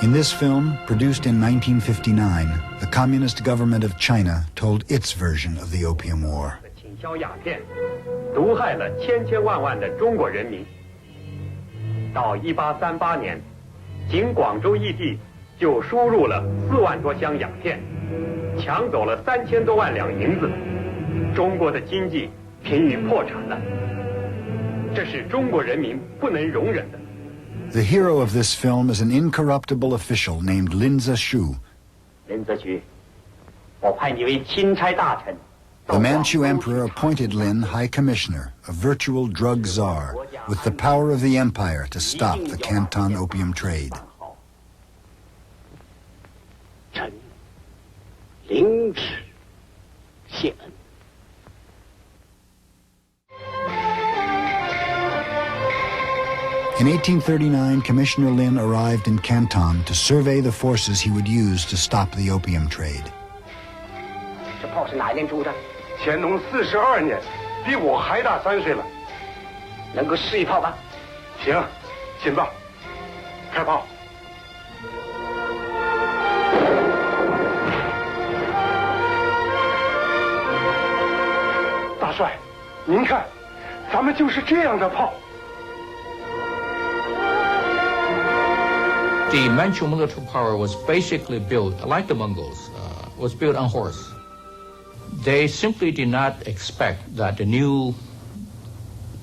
In this film, produced in 1959, the Communist government of China told its version of the Opium War. 倾销鸦片，毒害了千千万万的中国人民。到1838年，仅广州一地就输入了4万多箱鸦片，抢走了3000多万两银子，中国的经济濒于破产了。这是中国人民不能容忍的。 The hero of this film is an incorruptible official named Lin Zexu. 林则徐，我派你为钦差大臣。 The Manchu emperor appointed Lin High Commissioner, a virtual drug czar, with the power of the empire to stop the Canton opium trade. 臣领旨谢恩。 In 1839, Commissioner Lin arrived in Canton to survey the forces he would use to stop the opium trade. 这炮是哪一年铸的？乾隆42年，比我还大3岁了。能够试一炮吧？行，请吧，开炮。大帅，您看，咱们就是这样的炮。 The Manchu military power was basically built, like the Mongols, was built on horse. They simply did not expect that the new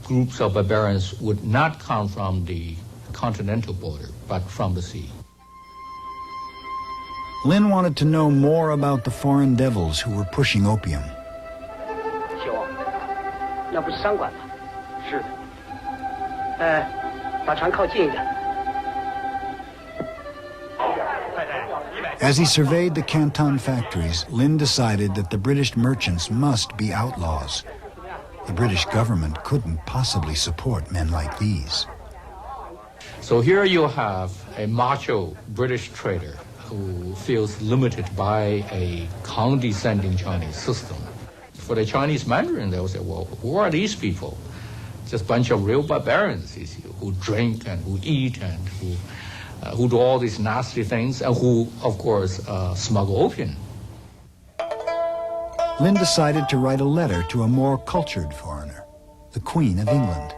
groups of barbarians would not come from the continental border, but from the sea. Lin wanted to know more about the foreign devils who were pushing opium. 小王，那不是商馆吗？是的。把船靠近一点。 As he surveyed the Canton factories, Lin decided that the British merchants must be outlaws. The British government couldn't possibly support men like these. So here you have a macho British trader who feels limited by a condescending Chinese system. For the Chinese Mandarin, they will say, well, who are these people? Just a bunch of real barbarians who drink and who eat and who do all these nasty things, and who, of course, smuggle opium. Lin decided to write a letter to a more cultured foreigner, the Queen of England.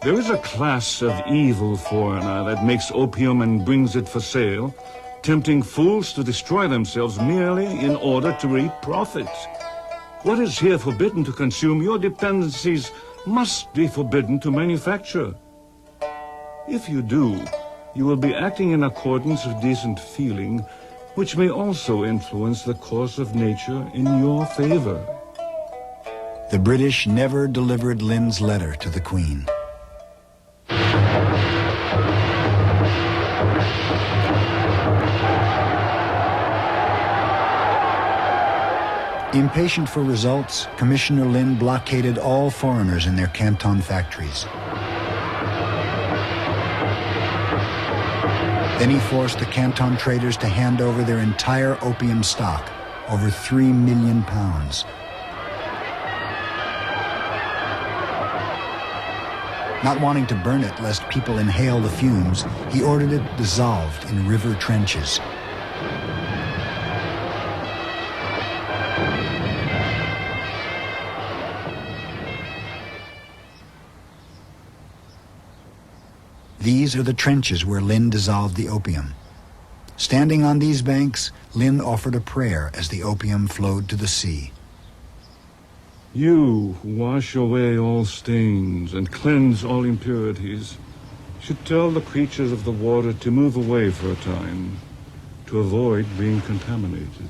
There is a class of evil foreigner that makes opium and brings it for sale, tempting fools to destroy themselves merely in order to reap profits. What is here forbidden to consume, your dependencies must be forbidden to manufacture. If you do, you will be acting in accordance with decent feeling, which may also influence the course of nature in your favor. The British never delivered Lin's letter to the Queen. Impatient for results, Commissioner Lin blockaded all foreigners in their Canton factories. Then he forced the Canton traders to hand over their entire opium stock, over 3 million pounds. Not wanting to burn it lest people inhale the fumes, he ordered it dissolved in river trenches. These are the trenches where Lin dissolved the opium. Standing on these banks, Lin offered a prayer as the opium flowed to the sea. You who wash away all stains and cleanse all impurities should tell the creatures of the water to move away for a time, to avoid being contaminated.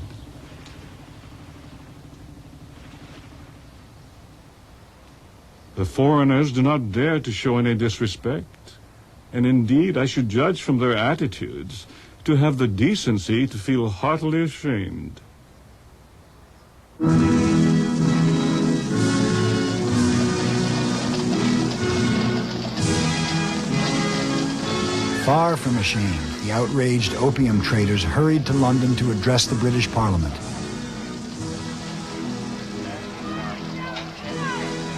The foreigners do not dare to show any disrespect. And indeed, I should judge from their attitudes to have the decency to feel heartily ashamed. Far from ashamed, the outraged opium traders hurried to London to address the British Parliament.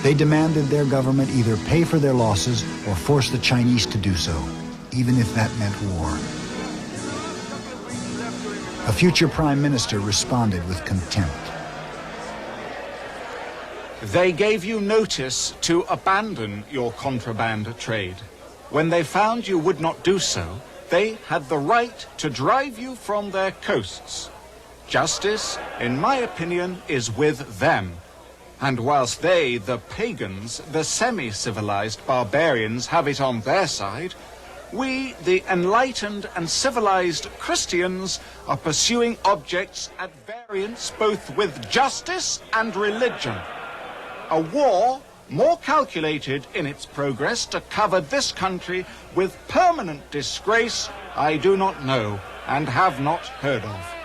They demanded their government either pay for their losses or force the Chinese to do so, even if that meant war. A future prime minister responded with contempt. They gave you notice to abandon your contraband trade. When they found you would not do so, they had the right to drive you from their coasts. Justice, in my opinion, is with them. And whilst they, the pagans, the semi-civilized barbarians, have it on their side, we, the enlightened and civilized Christians, are pursuing objects at variance both with justice and religion. A war more calculated in its progress to cover this country with permanent disgrace, I do not know and have not heard of.